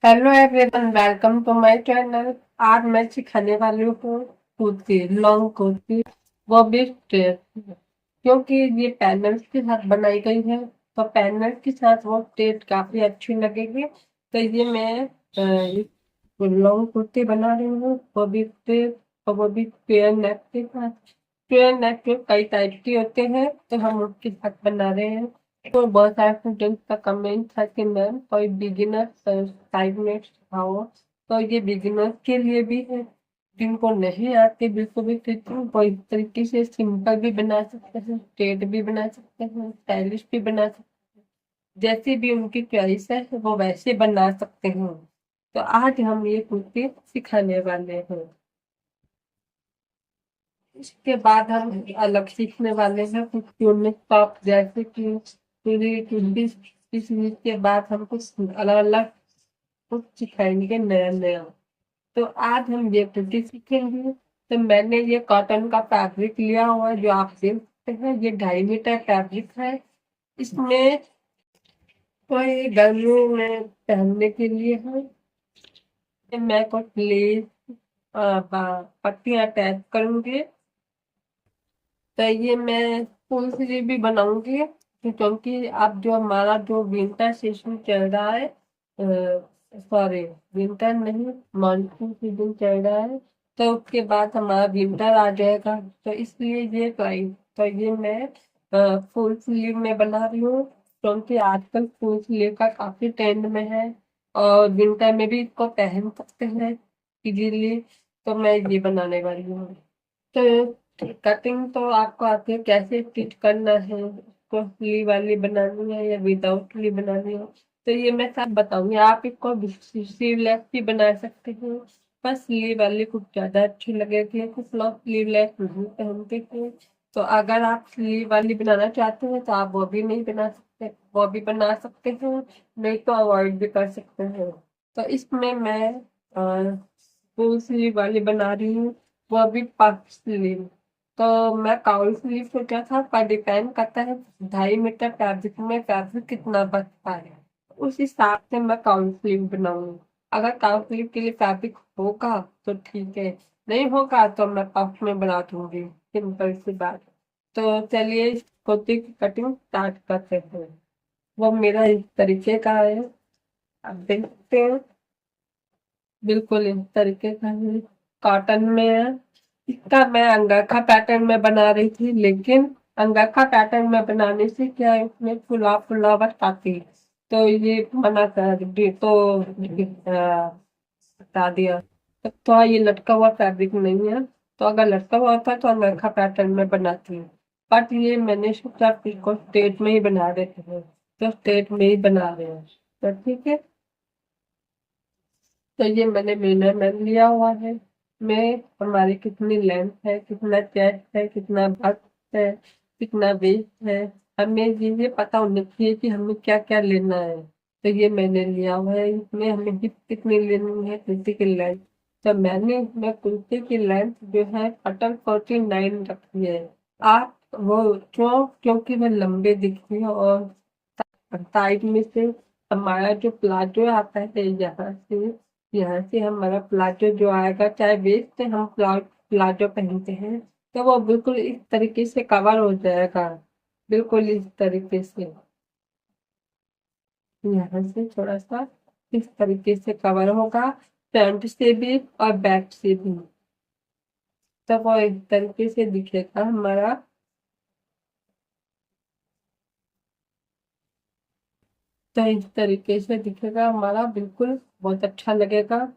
Hello everyone, welcome to my channel. आज मैं सिखाने वाली हूँ कुर्ती, लॉन्ग कुर्ती, वो भी स्ट्रेट। क्योंकि ये पैनल्स के साथ बनाई गई है, तो पैनल के साथ वो स्ट्रेट काफी अच्छी लगेगी। तो ये मैं लॉन्ग कुर्ती बना रही हूँ, वो भी स्ट्रेट, और वो भी स्क्वेयर नेक के साथ। स्क्वेयर नेक के कई टाइप के होते हैं, तो हम उसके साथ बना रहे हैं। तो बहुत सारे स्टूडेंट्स का कमेंट था कि मैम कोई बिगिनर टाइप में सिखाओ। तो ये बिगिनर्स के लिए भी है, जिनको नहीं आती बिल्कुल भी फिटिंग, वो इस तरीके से सिंपल भी बना सकते हैं, स्ट्रेट भी बना सकते हैं, स्टाइलिश भी बना सकते हैं। जैसी भी उनकी चॉइस है वो वैसे बना सकते हैं। तो आज हम ये कुर्ती सिखाने वाले हैं। इसके बाद हम अलग सीखने वाले हैं कुछ यूनिक टॉप, जैसे कि पूरी कुर्ती। इस वीक के बाद हम कुछ अलग अलग कुछ सिखाएंगे नया नया। तो आज हम ये कुर्ती सीखेंगे। तो मैंने ये कॉटन का फैब्रिक लिया हुआ है, जो आप देख सकते हैं, ये 2.5 मीटर फैब्रिक है। इसमें कोई गर्मियों में पहनने के लिए है। मैं कुछ लेस पट्टियां अटैच करूंगी। तो ये मैं फुल स्लीव भी बनाऊंगी, क्योंकि अब जो हमारा जो विंटर सीजन चल रहा है, सॉरी, विंटर नहीं, मानसून सीजन चल रहा है। तो उसके बाद हमारा विंटर आ जाएगा, तो इसलिए ये तो ये मैं फुल स्लीव में बना रही हूँ, क्योंकि आजकल फुल स्लीव का काफी ट्रेंड में है, और विंटर में भी इसको पहन सकते हैं इजीली। तो मैं ये बनाने वाली हूँ। तो कटिंग तो आपको आती है, कैसे स्टिच करना है, उसको स्लीव वाली बनानी है या विदाउट स्लीव बनानी है, तो ये मैं सब बताऊंगी। आप इसको स्लीवलेस भी बना सकते हैं, पर स्लीव वाली कुछ ज्यादा अच्छी लगेगी। कुछ लोग स्लीवलेस नहीं पहनते हैं, तो अगर आप स्लीव वाली बनाना चाहते हैं तो आप वो भी नहीं बना सकते, वो भी बना सकते हैं, नहीं तो अवॉइड भी कर सकते हैं। तो इसमें मैं फुल स्लीव वाली बना रही हूँ, वो भी पफ स्लीव। तो मैं काउल स्लीव सोचा था, पर डिपेंड करता है 2.5 मीटर फैब्रिक में फैब्रिक कितना बच पाए, उस हिसाब से मैं काउल स्लीव बनाऊंगी। अगर काउल स्लीव के लिए फैब्रिक होगा तो ठीक है, नहीं होगा तो मैं पफ में बना दूंगी, सिंपल सी बात। तो चलिए इस कुर्ती की कटिंग स्टार्ट करते हैं। वो मेरा इस तरीके का है, आप देख सकते हैं, बिल्कुल इस तरीके का है, कॉटन में है। इसका मैं अंगरखा पैटर्न में बना रही थी, लेकिन अंगरखा पैटर्न में बनाने से क्या है, उसमें फुला फुलावट आती है, तो ये मना कर दी, तो हटा दिया। तो ये लटका हुआ फैब्रिक नहीं है, तो अगर लटका हुआ होता तो अंगरखा पैटर्न में बनाती हूँ। बट ये मैंने सोचा कि इसको स्ट्रेट में ही बना देते हैं, तो स्ट्रेट में ही बना रहे हैं। तो ठीक है, तो ये मैंने मेजरमेंट लिया हुआ है। मैं हमारी कितनी लेंथ है, कितना चेस्ट है, कितना बस्ट है, कितना वेस्ट है, हमें ये पता होना चाहिए कि हमें क्या क्या लेना है। तो ये मैंने लिया हुआ है। इसमें हमें हिप कितनी लेनी है, कुर्ती की लेंथ। तो मैंने इसमें कुर्ती की लेंथ जो है कटल 49 रखी है। आप वो क्योंकि मैं लंबे दिखती हूँ, और साइड में से हमारा जो प्लाजो आता है, यहाँ से हमारा प्लाजो जो आएगा, चाहे वेस्ट से हम प्लाजो पहनते हैं, तो वो बिल्कुल इस तरीके से कवर हो जाएगा, बिल्कुल इस तरीके से। यहाँ से थोड़ा सा इस तरीके से कवर होगा, फ्रंट से भी और बैक से भी। तो वो इस तरीके से दिखेगा हमारा। तो इस तरीके से दिखेगा हमारा, बिल्कुल बहुत अच्छा लगेगा।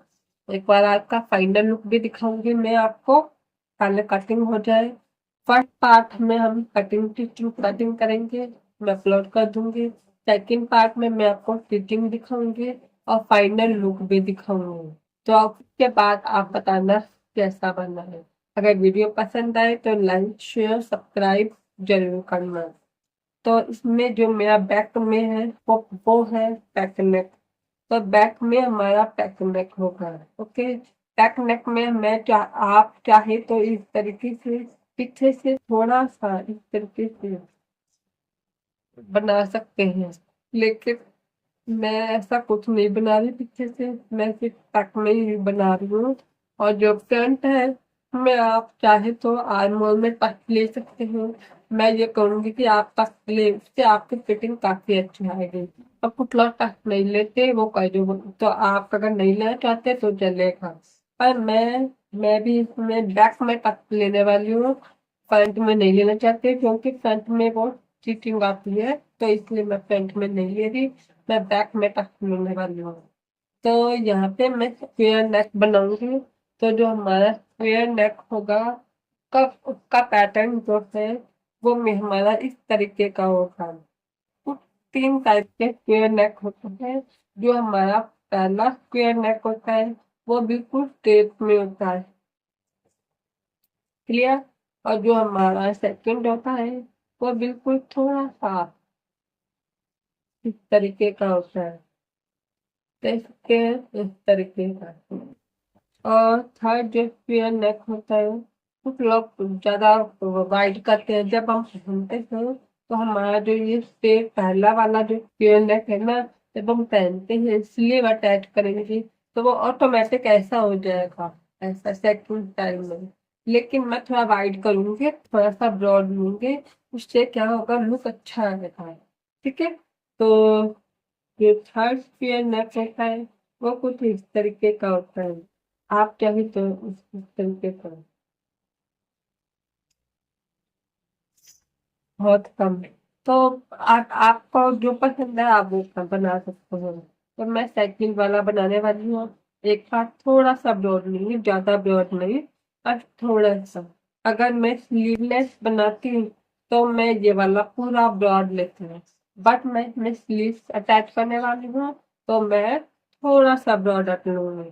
एक बार आपका फाइनल लुक भी दिखाऊंगी मैं आपको, पहले कटिंग हो जाए। फर्स्ट पार्ट में हम कटिंग स्टिचिंग कटिंग करेंगे, मैं अपलोड कर दूंगी। सेकंड पार्ट में मैं आपको स्टिचिंग दिखाऊंगी और फाइनल लुक भी दिखाऊंगी। तो आप उसके बाद आप बताना कैसा बना है। अगर वीडियो पसंद आए तो लाइक शेयर सब्सक्राइब जरूर करना। तो इसमें जो मेरा बैक में है, वो है बैक नेक। तो बैक में हमारा बैक नेक होगा। ओके, बैक नेक में आप चाहे तो इस तरीके से पीछे से थोड़ा सा इस तरीके से बना सकते हैं, लेकिन मैं ऐसा कुछ नहीं बना रही पीछे से, मैं सिर्फ टक में ही बना रही हूँ। और जो फ्रंट है, मैं आप चाहे तो आर्म होल में टक ले सकते हो। मैं ये कहूंगी कि आप टक ले, उससे आपकी फिटिंग काफी अच्छी आएगी। अब कुछ लोग टक नहीं लेते, वो कर जो, तो आप अगर नहीं लेना चाहते तो चलेगा। पर मैं भी इसमें बैक में टक लेने वाली हूँ। फ्रंट में नहीं लेना चाहते क्योंकि फ्रंट में बहुत चीटिंग आती है, तो इसलिए मैं फ्रंट में नहीं ले रही। मैं बैक में टक लेने वाली हूँ। तो यहाँ पे मैं स्क्वेयर नेक बनाऊंगी। तो जो हमारा स्क्वेयर नेक होगा, कब उसका पैटर्न जो है वो में हमारा इस तरीके का होगा। कुछ 3 टाइप के स्क्वेयर नेक होते हैं। जो हमारा पहला स्क्वेयर नेक होता है वो बिल्कुल स्ट्रेट में होता है, क्लियर। और जो हमारा सेकंड होता है वो बिल्कुल थोड़ा सा इस तरीके का होता है, तो इसके इस तरीके का। और थर्ड जो स्क्वेयर नेक होता है, कुछ लोग ज्यादा वाइड करते हैं। जब हम पहनते हैं तो हमारा जो ये स्टेप पहला वाला जो स्क्वेयर नेक है ना, जब हम पहनते हैं स्लीव अटैच करेंगे तो वो ऑटोमेटिक ऐसा हो जाएगा, ऐसा सेकंड टाइम में। लेकिन मैं थोड़ा वाइड करूंगी, थोड़ा सा ब्रॉड लूंगी, उससे क्या होगा, लुक अच्छा आएगा। ठीक है। तो जो थर्ड स्क्वेयर नेक होता है वो कुछ इस तरीके का होता है। आप चाहे तो इस तरीके का, बहुत कम। तो आपको जो पसंद है आप वो बना सकते हो। तो मैं साइकिल वाला बनाने वाली हूँ। एक बार थोड़ा सा ब्रॉड नहीं, ज्यादा ब्रॉड नहीं, बस थोड़ा सा। अगर मैं स्लीवलेस बनाती हूँ तो मैं ये वाला पूरा ब्रॉड लेती हूँ। बट मैं इसमें स्लीव अटैच करने वाली हूँ तो मैं थोड़ा सा ब्रॉड रख लूंगी।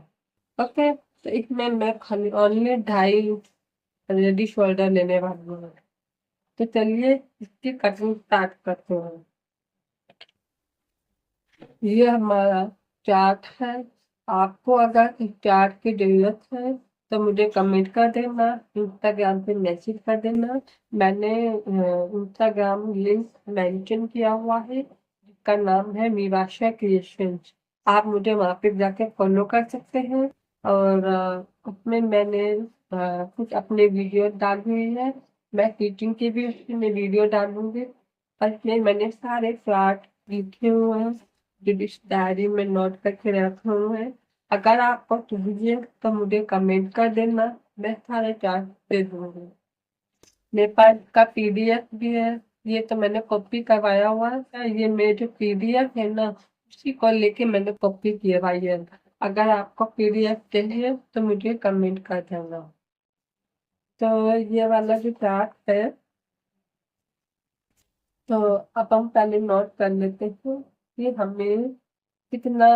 ओके, तो इसमें मैं खाली ओनली 2.5 रेडी शोल्डर लेने वाली हूँ। तो चलिए इसकी कटिंग स्टार्ट करते हैं। ये हमारा चार्ट है। आपको अगर इस चार्ट की जरूरत है तो मुझे कमेंट कर देना, इंस्टाग्राम पे मैसेज कर देना। मैंने इंस्टाग्राम लिंक मेंशन किया हुआ है जिसका नाम है मीराशा क्रिएशंस। आप मुझे वहाँ पे जाके फॉलो कर सकते हैं। और उसमें मैंने कुछ अपने वीडियो डाली हुई है। मैं टीचिंग की भी उसमें वीडियो डालूंगी। और इसमें मैंने सारे चार्ट लिखे हुए हैं जो इस डायरी में नोट करके रखे हुए हैं। अगर आपको चाहिए तो मुझे कमेंट कर देना, मैं सारे चार्ट दे दूंगी। मेरे पास का पीडीएफ भी है। ये तो मैंने कॉपी करवाया हुआ है, ये मेरे जो पीडीएफ है ना उसी को लेके मैंने कॉपी करवाई है। अगर आपको पीडीएफ चाहिए तो मुझे कमेंट कर देना। तो ये वाला जो चार्ट है, तो अब हम पहले नोट कर लेते हैं कि हमें कितना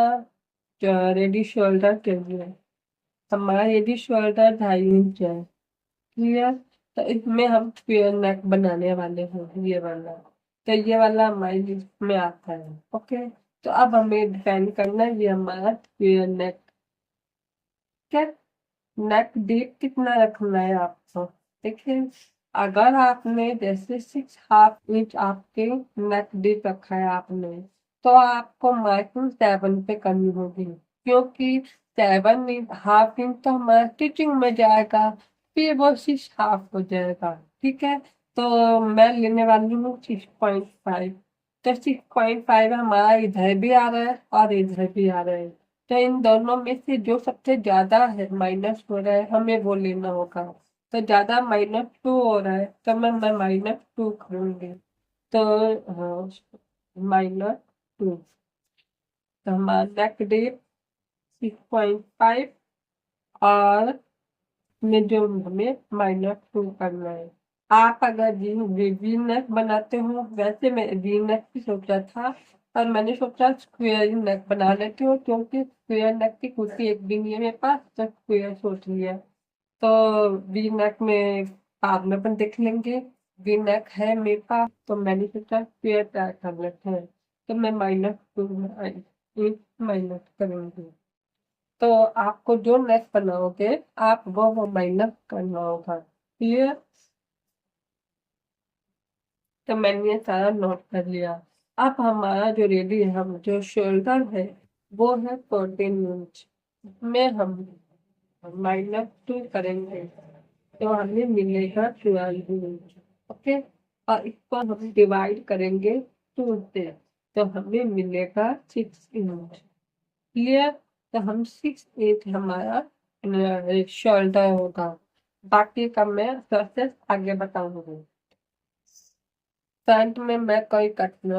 रेडी शोल्डर चाहिए। हमारा रेडी शोल्डर 2.5 इंच है, क्लियर। तो इसमें हम स्क्वेयर नेक बनाने वाले हैं, ये वाला। तो ये वाला हमारे लिस्ट में आता है। ओके, तो अब हमें डिफाइन करना है ये हमारा स्क्वेयर नेक। क्या नेक डीप कितना रखना है आपको। देखिए, अगर आपने जैसे 6.5 इंच आपके नेक डीप रखा है आपने, तो आपको मार्किंग 7 पे करनी होगी। क्योंकि 7.5 इंच तो हमारा स्टिचिंग में जाएगा, फिर वो 6.5 हो जाएगा। ठीक है। तो मैं लेने वाली हूँ 6.5। तो 6.5 हमारा इधर भी आ रहा है और इधर भी आ रहा है। तो इन दोनों में से जो सबसे ज्यादा है माइनस हो रहा है हमें वो लेना होगा। तो ज्यादा -2 हो रहा है तो मैं -2 करूंगी। तो -2। तो हमारा नेक डीप 6.5 और में जो हमें -2 करना है। आप अगर वी नेक बनाते हो, वैसे मैं वी नेक भी सोचा था पर मैंने सोचा स्क्वेयर नेक बना लेती हूँ क्योंकि स्क्वेयर नेक की कुर्ती एक भी नहीं है मेरे पास, तो स्क्वेयर सोच लिया। तो वी नेक में बाद में अपन देख लेंगे। वी नेक है मेरे पास तो मैंने सोचा स्क्वेयर ट्राई कर लेते हैं। तो मैं -2 माइनस करूंगी। तो आपको जो नेक बनाओगे आप वो माइनस करना होगा। क्लियर। तो मैंने ये सारा नोट कर लिया। अब हमारा जो रेडी है, हम जो शोल्डर है वो है 14 इंच में हम -2 करेंगे तो हमें मिलेगा 12 इंच। ओके, और इसको हम डिवाइड करेंगे 2 से तो हमें मिलेगा 6 इंच। क्लियर? तो हम 6 इंच हमारा शोल्डर होगा। बाकी का मैं प्रोसेस आगे बताऊंगी। फ्रंट में मैं कोई कटना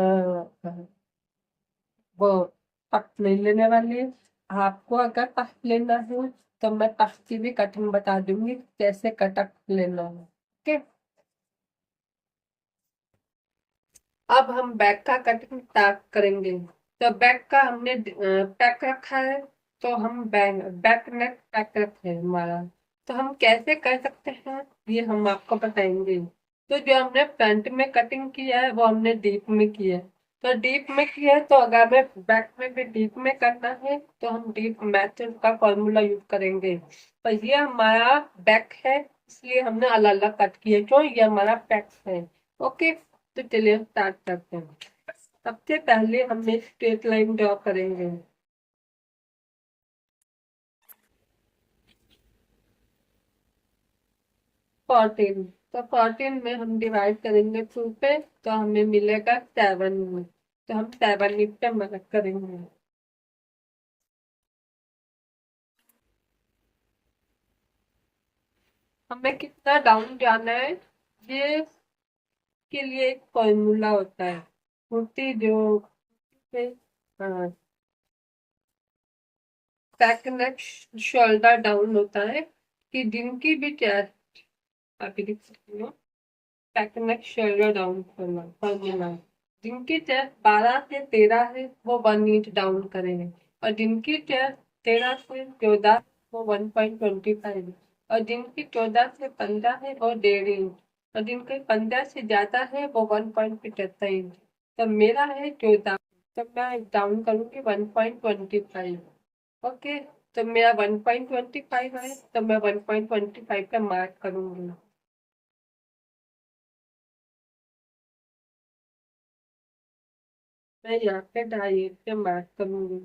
वो पक नहीं लेने वाली। आपको अगर पक लेना है तो मैं पक की भी कटिंग बता दूंगी कैसे कटक लेना है। ओके, अब हम बैक का कटिंग स्टार्ट करेंगे। तो बैक का हमने पैक रखा है, तो हम बैक नेक पैक रखे हैं हमारा। तो हम कैसे कर सकते हैं ये हम आपको बताएंगे। तो जो हमने फ्रंट में कटिंग किया है वो हमने डीप में किया है। तो डीप में किया है तो अगर हमें बैक में भी डीप में करना है तो हम डीप मैथड का फॉर्मूला यूज करेंगे। तो ये हमारा बैक है, इसलिए हमने अलग अलग कट किए क्यों, ये हमारा बैक है। ओके, तो चलिए स्टार्ट करते हैं। सबसे पहले हम एक स्ट्रेट लाइन ड्रॉ करेंगे। 14, तो 14 में हम डिवाइड करेंगे 2 पे तो हमें मिलेगा 7 में। तो हम 7 पे मदद करेंगे। हमें कितना डाउन जाना है ये के लिए एक फॉर्मूला होता है। कुर्ती जो बैक नेक शोल्डर डाउन होता है कि जिनकी भी चेस्ट अभी लिख सकती हूँ। बैक नेक शोल्डर डाउन करना फॉर्मूला। जिनकी चेस्ट 12 से 13 है वो 1 इंच डाउन करेंगे, और जिनकी चेस्ट 13 से 14 वो 1.25, और जिनकी 14 से 15 है वो 1.5 इंच, और जिनकी 15 से ज्यादा है वो 1.75 इंच। तो मेरा है 14, तो मैं डाउन करूंगी 1.25। ओके, तो मेरा 1.25 है तो मैं 1.25 का मार्क करूंगी। मैं यहाँ पे 2.5 पे मार्क करूंगी।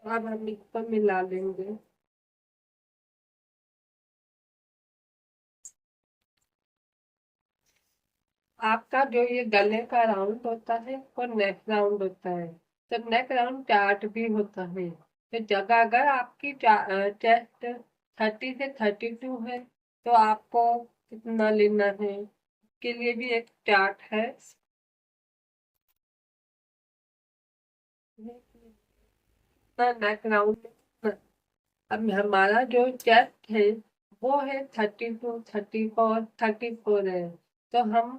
अब हम इसको मिला लेंगे। आपका जो ये गले का राउंड होता है वो नेक राउंड होता है। तो नेक राउंड चार्ट भी होता है। तो जगह अगर आपकी चेस्ट 30 से 32 है तो आपको कितना लेना है के लिए भी एक चार्ट है। नेक राउंड, अब हमारा जो चेस्ट है वो है 32, 34, 34 है। तो हम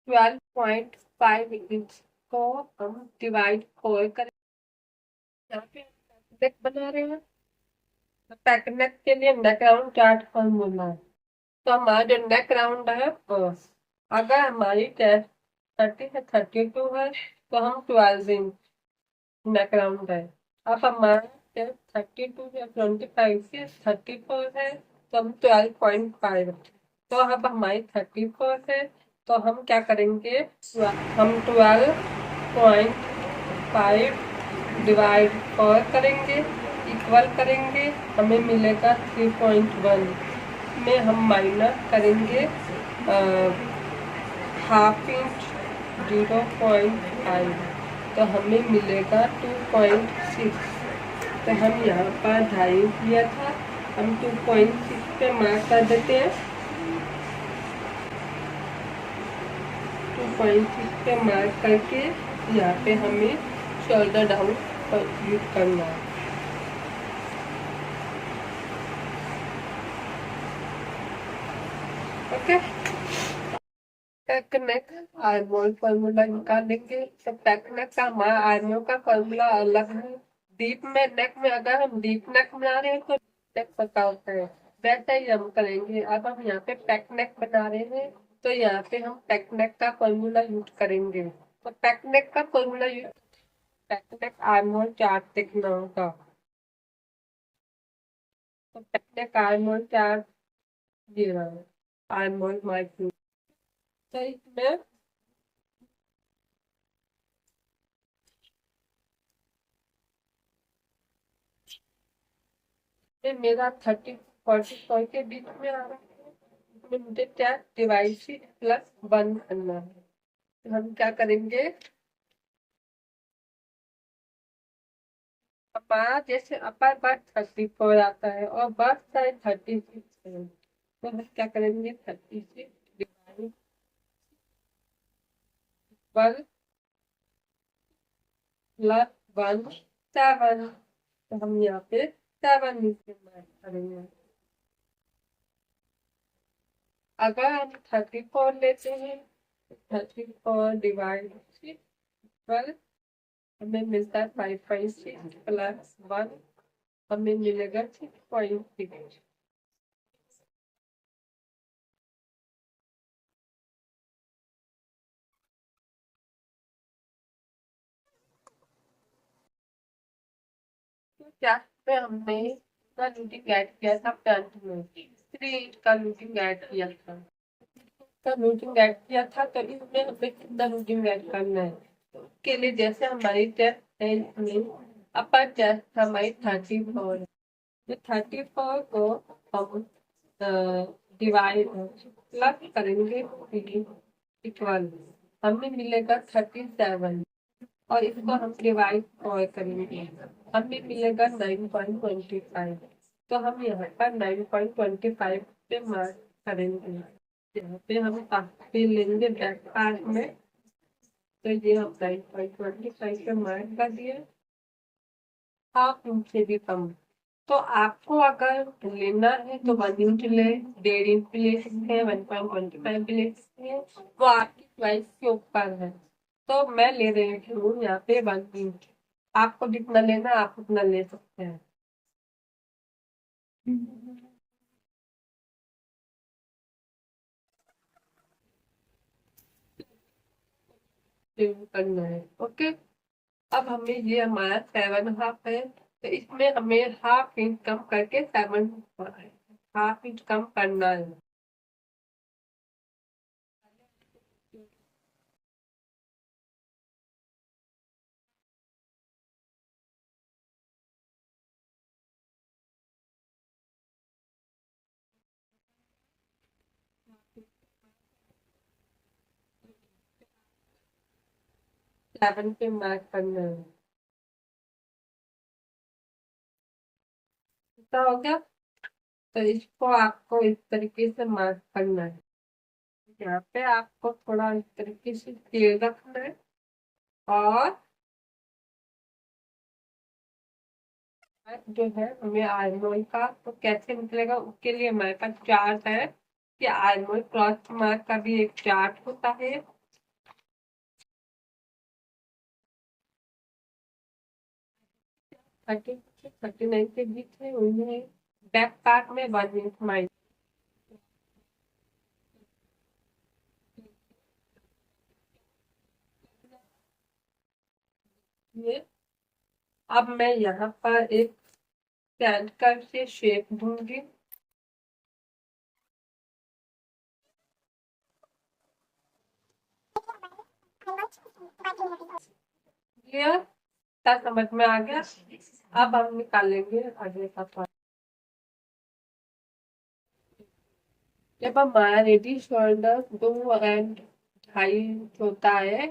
12.5 इंच को हम डिवाइड 4 करें। यहाँ पे नेक बना रहे हैं, तो बैक नेक के लिए नेक राउंड चार्ट फॉर्मूला है। तो हमारा जो नेक राउंड है अगर हमारी चेस्ट 30 से 32 है तो हम 12 इंच नेक राउंड है। अब हमारा चेस्ट 32 से 25 से 34 है तो हम 12.5। तो अब हमारी 34 है तो हम क्या करेंगे, हम 12.5 डिवाइड 4 करेंगे, इक्वल करेंगे, हमें मिलेगा 3.1 में हम माइनस करेंगे हाफ इंच 0.5 तो हमें मिलेगा 2.6। तो हम यहाँ पर 2.5 किया था, हम 2.6 पे मार्क कर देते हैं। 2.6 पे मार्क करके यहाँ पे हमें शोल्डर डाउन यूज करना है। ओके, नेक आर्मोल फॉर्मूला निकालेंगे। तो बैक नेक का हमारा आर्मोल का फॉर्मूला अलग है। डीप में नेक में अगर हम डीप नेक बना रहे हैं तो नेक पता होता है, वैसा ही हम करेंगे। अब हम यहाँ पे पैक नेक बना रहे हैं तो यहाँ पे हम पैक नेक का फॉर्मूला यूज करेंगे। तो पैक नेक का फॉर्मूला यूज पहले आर्मोल चार्ट देखना होगा। तो पहले आर्मोल चार्ट ये रहा, आर्मोल मार्किंग। तो इसमें ये मेरा 30-40 के बीच में आ रहा है। इसमें मुझे क्या डिवाइस प्लस 1 करना है। तो हम क्या करेंगे, हमारा जैसे अपर बस 34 आता है और बस साइड 36 है, तो हम क्या करेंगे 36 डिवाइड पर प्लस 1 7। तो हम यहाँ पे 7 नीचे मार्क करेंगे। अगर हम 34 लेते हैं, 34 डिवाइड पर हमें मिलता है 5.6 प्लस 1, हमें मिलेगा 6.6। तो क्या पे हमने इसका लूटिंग ऐड किया था, पेंट में 3 का लूटिंग ऐड किया था। का लूटिंग ऐड किया था, तो इसमें हमें कितना लूटिंग ऐड करना है। तो उसके लिए जैसे हमारी टेस्ट है इसमें अपर टेस्ट हमारी 34 है, तो 34 को हम डिवाइड प्लस करेंगे 12, हमें मिलेगा 37। और इसको हम डिवाइड और करेंगे, हमें मिलेगा 9.25। तो हम यहाँ पर 9.25 पे मार्क करेंगे। यहाँ पे हम पे लेंगे बैक पार्ट में, तो ये हम 9.25 पे मार्क कर दिए। हाफ इंच से भी कम। तो आपको अगर लेना है तो 1 इंच ले, 1.5 इंच भी ले सकते हैं, 1.25 भी ले सकते हैं, वो आपकी चॉइस के ऊपर है। तो मैं ले रही हूँ यहाँ पे 1 इंच। आपको जितना लेना आप उतना ले सकते हैं। करना है, ओके। अब हमें ये हमारा 7.5 है, तो इसमें हमें हाफ इंच कम करके 7, हाफ इंच कम करना है। 7 पे मार्क करना है। इतना हो गया। तो इसको आपको इस तरीके से मार्क करना है। यहाँ पे आपको थोड़ा इस तरीके से तेल रखना है। और जो है हमें आयरन ऑयल का तो कैसे निकलेगा, उसके लिए हमारे पास चार्ट है कि आयरन ऑयल क्रॉस मार्क का भी एक चार्ट होता है। 30 से 39 के बीच में उन्हें बैक पार्ट में 1 इंच माइनस। अब मैं यहाँ पर एक स्टैंड कर से शेप दूंगी। क्लियर, क्या समझ में आ गया। अब हम निकालेंगे आगे का पार्ट। जब हमारा रेडी शोल्डर 2.5 होता है,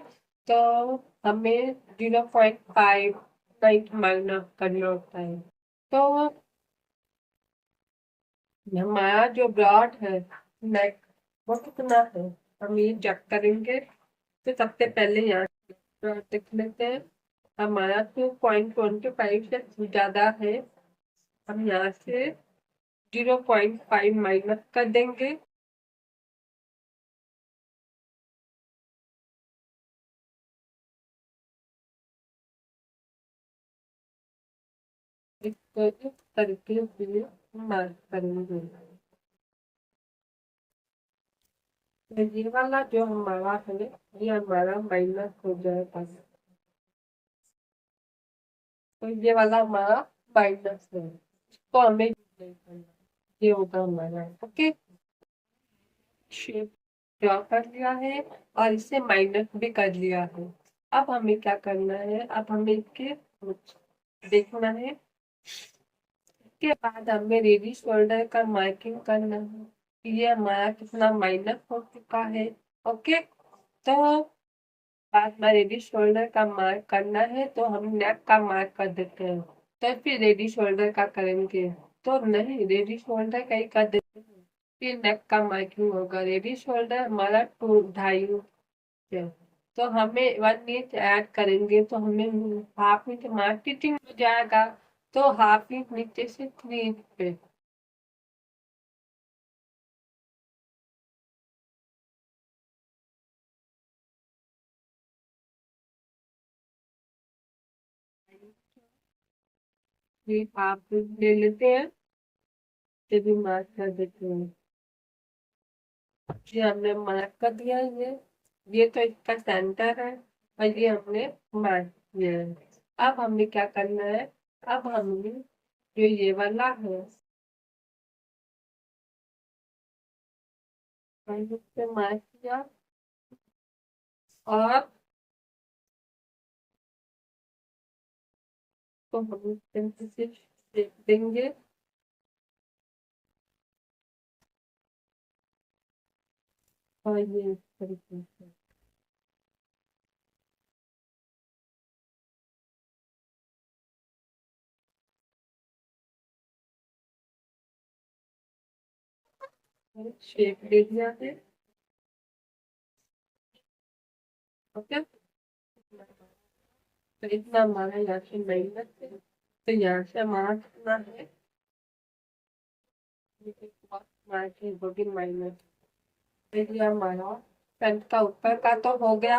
तो हमें 0.5 माइनस करना होता है। तो हमारा जो ब्रॉड है नेक, वो कितना है हम ये चेक करेंगे। तो सबसे पहले यहाँ ब्रॉड देख लेते हैं। हमारा 2.25 से ज्यादा है, हम यहाँ से 0.5 माइनस कर देंगे। इसको इस तरीके से मार्क करेंगे। तो ये वाला जो हमारा है, ये हमारा माइनस हो जाएगा। तो ये वाला हमारा माइनस है, इसको हमें use नहीं करना, ये होगा हमारा। ओके, शेप ड्रॉ कर लिया है और इसे माइनस भी कर लिया है। अब हमें क्या करना है, अब हमें इसके देखना है। इसके बाद हमें रेडी शोल्डर का मार्किंग करना है कि ये हमारा कितना माइनस हो चुका है। ओके, तो बाद में रेडी शोल्डर का मार्क करना है तो हम नेक का मार्क कर देते हैं, तो फिर रेडी शोल्डर का करेंगे। तो नहीं, रेडी शोल्डर का ही कर देते हैं, फिर नेक का मार्किंग होगा। रेडी शोल्डर हमारा 2.5 है, तो हमें 1 इंच ऐड करेंगे तो हमें हाफ इंच मार्केटिंग हो जाएगा, तो हाफ इंच नीचे से 3 इंच पे। फिर हाफ इंच ले लेते हैं, ये भी मार्क कर देते हैं। ये हमने मार्क कर दिया है, ये तो इसका सेंटर है और ये हमने मार्क किया है। अब हमें क्या करना है, अब हमने जो ये वाला है हमने इसे मार्क किया और तो हम इसे शेप देंगे। और ये इस तरीके से शेप दे दिया है। ओके, तो इतना हमारा यहाँ से माइनस है, तो यहाँ से हमारा कितना है, मार्क है वो भी माइनस। ये हमारा फ्रंट का ऊपर का तो हो गया।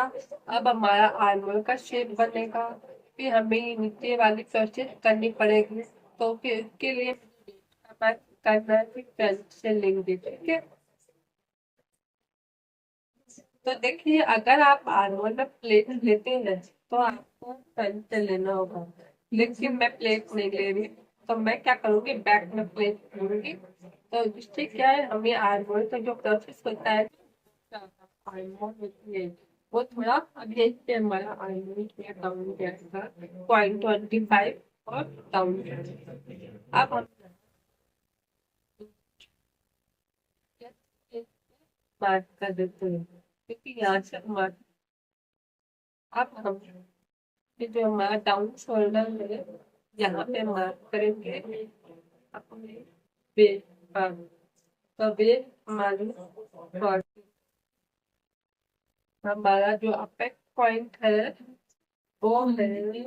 अब हमारा आर्मर का शेप बनेगा, फिर हमें नीचे वाली प्रोसेस करनी पड़ेगी, तो फिर इसके लिए हमें करना है कि फ्रंट से लेंगे। ठीक है, तो देखिए अगर आप आर्मर में प्लेट लेते हैं तो आपको फ्रंट से लेना होगा, लेकिन मैं प्लेट नहीं ले रही, तो मैं क्या करूंगी, बैक में प्लेट लूंगी। तो इससे क्या है, हमें आर्मर का जो प्रोसेस होता है आर्मर होती है वो थोड़ा, अभी इससे हमारा आर्मर किया डाउन जाएगा 0.25 और डाउन जाएगा। अब हम मार्क कर देते हैं, क्योंकि यहाँ से मार्क। अब हम ये जो हमारा डाउन शोल्डर है यहाँ पे मार्क करेंगे अपने वेट पर। तो वेट हमारी 40, हमारा जो अपेक्स पॉइंट है वो है,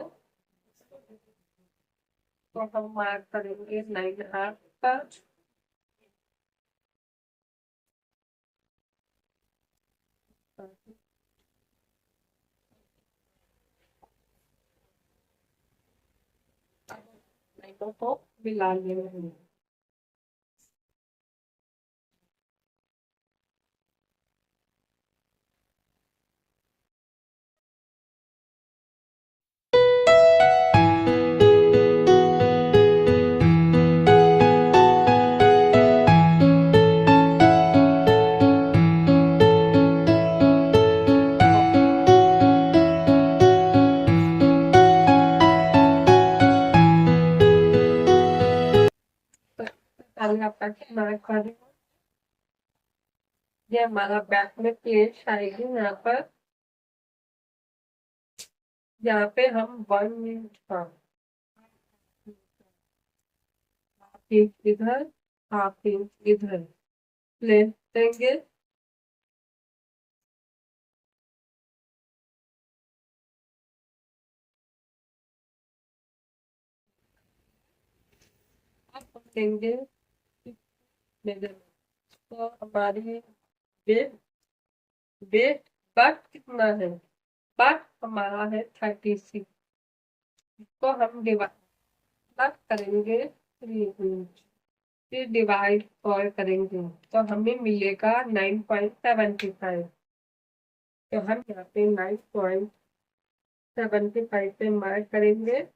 तो हम मार्क करेंगे 9.5 पर। लाइनों को मिला लेंगे। पहले आपका मार्क करें, ये हमारा बैक में प्लेट आएगी यहाँ पर, यहाँ पे हम 1 इंच का हाफ इंच इधर, हाफ इंच इधर प्लेट देंगे। अब हम देंगे मेजरमेंट, तो हमारी वेट वेट बट कितना है, बट हमारा है 36, इसको हम डिवाइड करेंगे 3 इंच, फिर डिवाइड और करेंगे तो हमें मिलेगा 9.75। तो हम यहाँ पे 9.75 पे मार्क करेंगे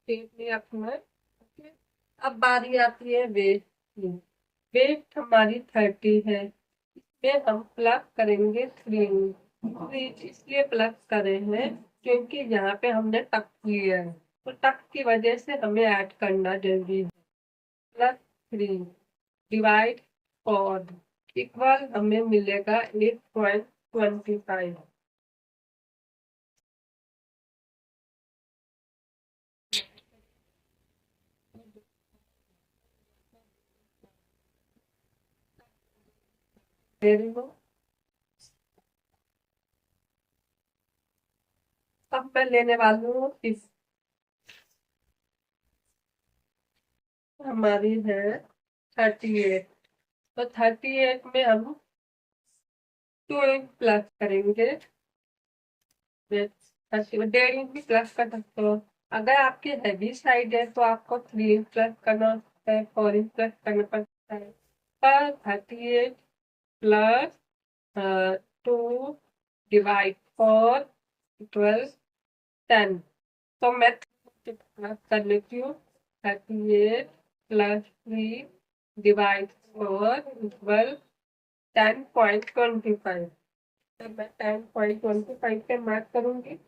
शेप में रखना है। ओके। अब बारी आती है वेट की। वेट हमारी 30 है। इसमें हम प्लस करेंगे 3 इसलिए प्लस करे हैं क्योंकि यहाँ पे हमने टक किया है, तो टक की वजह से हमें ऐड करना जरूरी है। +3 डिवाइड 4 इक्वल हमें मिलेगा 8.25। Very good. अब मैं लेने वाली हूँ इस, हमारी है 38। तो 38 में हम 2 प्लस करेंगे। 1.5 भी प्लस कर सकते हो। अगर आपकी हैवी साइड है तो आपको 3 प्लस करना होता है, 4 प्लस करना पड़ता है। पर 38 प्लस 2 डिवाइड 4 12 10। तो मैं प्लस कर लेती हूँ। 38 प्लस 3 डिवाइड 4 इक्वल 10.25। तो मैं 10.25 पे मार्क करूंगी।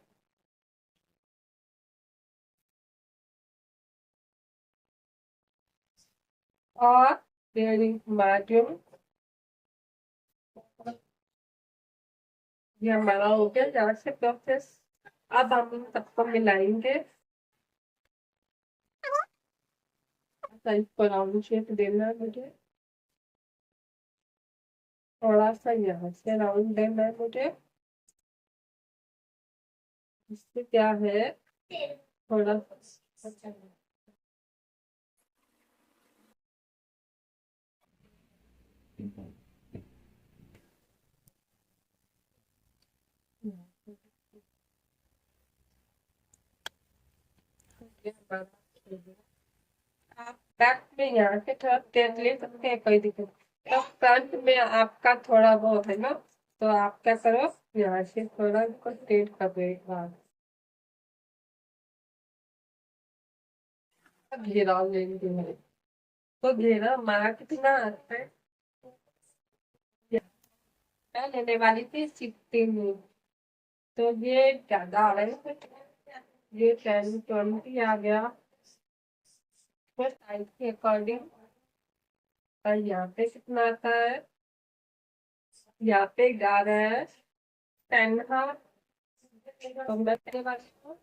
और बेयरिंग मार्जिन ये हमारा हो गया यहाँ से प्रोसेस। अब हम इन सबको मिलाएंगे। इसको राउंड शेप देना है मुझे, थोड़ा सा यहाँ से राउंड देना है मुझे। इससे क्या है, थोड़ा आप बैक में यहाँ से थोड़ा तेज ले सकते हैं, कोई दिक्कत नहीं। तो फ्रंट में आपका थोड़ा वो है ना, तो आप क्या करो, यहाँ से थोड़ा इसको तेज कर दो एक बार। घेरा लेंगे मैं, तो घेरा हमारा कितना आता है। मैं लेने वाली थी 16, तो ये ज्यादा आ रहा है, ये 10-20 आ गया। तो साइज के अकॉर्डिंग। और यहाँ पे कितना आता है, यहाँ पे 11 है, 10 है। तो मैं लेने वाली हूँ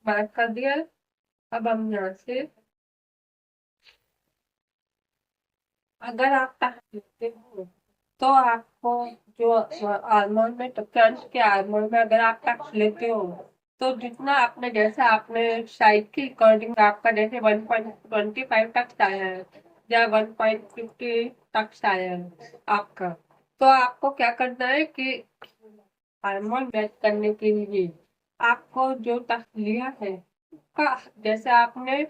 मार्क कर दिया। अब हम यहाँ से, अगर आप टक लेते हो तो आपको जो आर्मर में, फ्रंट के आर्मर में अगर आप टक लेते हो तो जितना आपने, जैसे आपने साइज के अकॉर्डिंग आपका जैसे 1.25 तक आया है या 1.50 तक आया है आपका, तो आपको क्या करना है कि हार्मोन मैच करने के लिए आपको जो टक लिया है का, जैसे आपने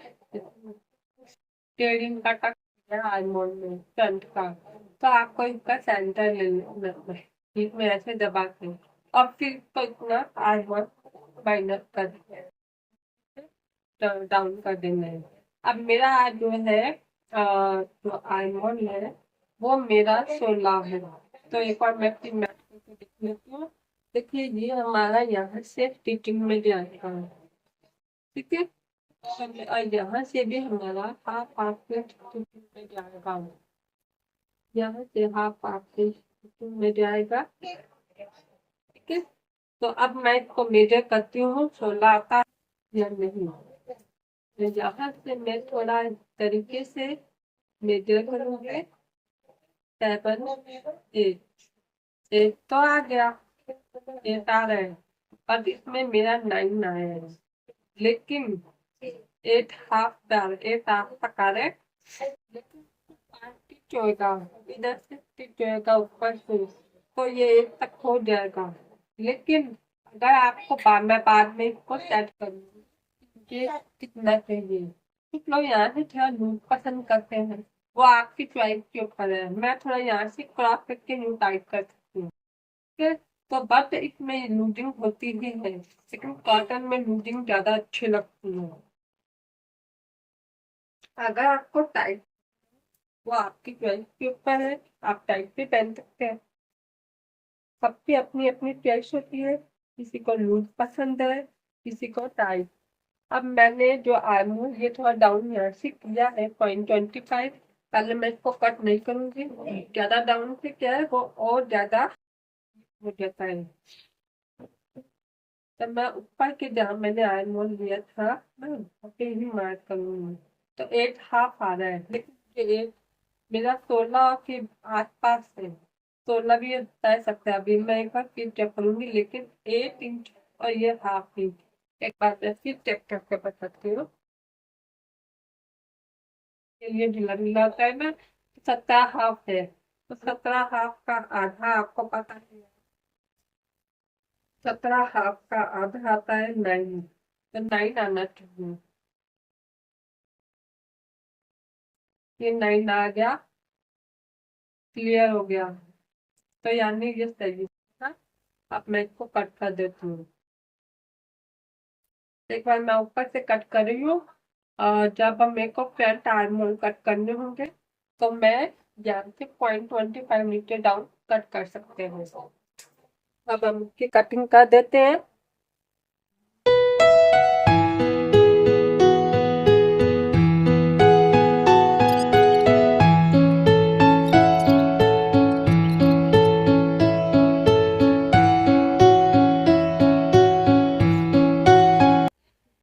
टेरिंग का टक लिया हार्मोन में फ्रंट का, तो आपको इसका सेंटर ले लेना है, बीच में ऐसे दबा के, और फिर तो इतना हार्मोन माइनस कर डाउन कर देना है। अब मेरा जो है जो हार्मोन है वो मेरा 16 है। तो एक बार मैं फिर मैच करके देख लेती हूँ। देखिए ये हमारा यहाँ से स्टिचिंग में जाएगा, ठीक है। और यहाँ से भी हमारा हाफ हाफ पे स्टिचिंग में जाएगा, यहाँ से हाफ हाफ पे स्टिचिंग में जाएगा, ठीक है। तो अब मैं इसको मेजर करती हूँ 16 आता है या नहीं। तो यहाँ से मैं थोड़ा इस तरीके से मेजर करूँगी। 7 8 8 तो आ गया, 8 आ रहा है। अब इसमें मेरा 9 आया है, लेकिन 8 हाफ डाल, 8 हाफ तक आ रहे, लेकिन स्टिच होएगा, इधर से स्टिच होएगा ऊपर से, तो ये एक तक हो जाएगा। लेकिन अगर आपको मैं बाद में इसको सेट करूँगी ये कितना चाहिए। कुछ लोग यहाँ से थोड़ा लूज पसंद करते हैं, वो आपकी चॉइस के ऊपर है। मैं थोड़ा यहाँ से क्रॉप करके यूँ टाइट कर सकती हूँ, ठीक है। तो बट इसमें लूजिंग होती ही है, लेकिन कॉटन में लूजिंग ज्यादा अच्छी लगती है। अगर आपको टाइट, वो आपकी चॉइस के ऊपर है, आप टाइट भी पहन सकते हैं। सबकी अपनी अपनी चॉइस होती है, किसी को लूज पसंद है, किसी को टाइट। अब मैंने जो आर्म होल ये थोड़ा डाउन यहाँ से किया है 0.25। पहले मैं इसको कट नहीं करूंगी, ज्यादा डाउन से क्या है वो और ज्यादा हो जाता है। तब मैं ऊपर के जहाँ मैंने आर्म होल लिया था मैं वहाँ पे ही मार्क करूंगी। तो 8.5 आ रहा है, लेकिन ये मेरा 16 के आसपास है। 16 भी बता सकते हैं, अभी मैं एक बार फिर चेक करूंगी, लेकिन 8 इंच और ये हाफ इंच एक बार मैं फिर चेक करके बताती हूँ। ये ढीला ढीला होता है ना, 17.5 है, तो 17.5 का आधा आपको पता है। 17.5 का आधा आता है 9, तो 9 आना चाहिए। ये 9 आ गया, क्लियर हो गया। तो यानी ये सही है। अब मैं इसको कट कर देती हूँ। एक बार मैं ऊपर से कट कर रही हूँ, और जब हम मेरे को फ्रंट आर्म होल कट करने होंगे तो मैं यहाँ से 0.25 मीटर डाउन कट कर सकते हैं। अब हम इसकी कटिंग कर देते हैं।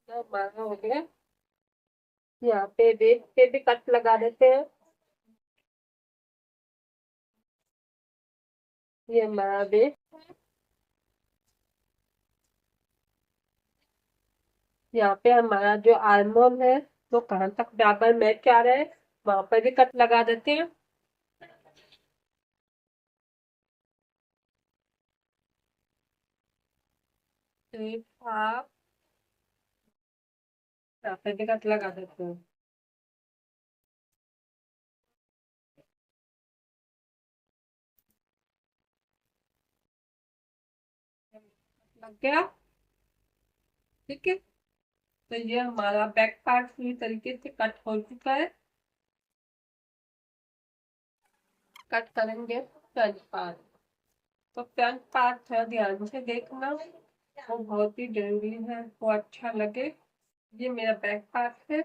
तो हमारा हो गया, यहाँ पे वेस्ट पे भी कट लगा देते हैं। ये हमारा वेस्ट, यहाँ पे हमारा जो आर्म होल है वो कहाँ तक बराबर मैच आ रहा है वहां पर भी कट लगा देते हैं। एक हाफ, यहाँ पे भी कट लगा देते हैं। लग गया, ठीक है। तो ये हमारा बैक पार्ट पूरी तरीके से कट हो चुका है। कट करेंगे फ्रंट पार्ट। तो फ्रंट पार्ट थोड़ा ध्यान से देखना, वो बहुत ही जरूरी है, वो अच्छा लगे। ये मेरा बैक पार्ट है,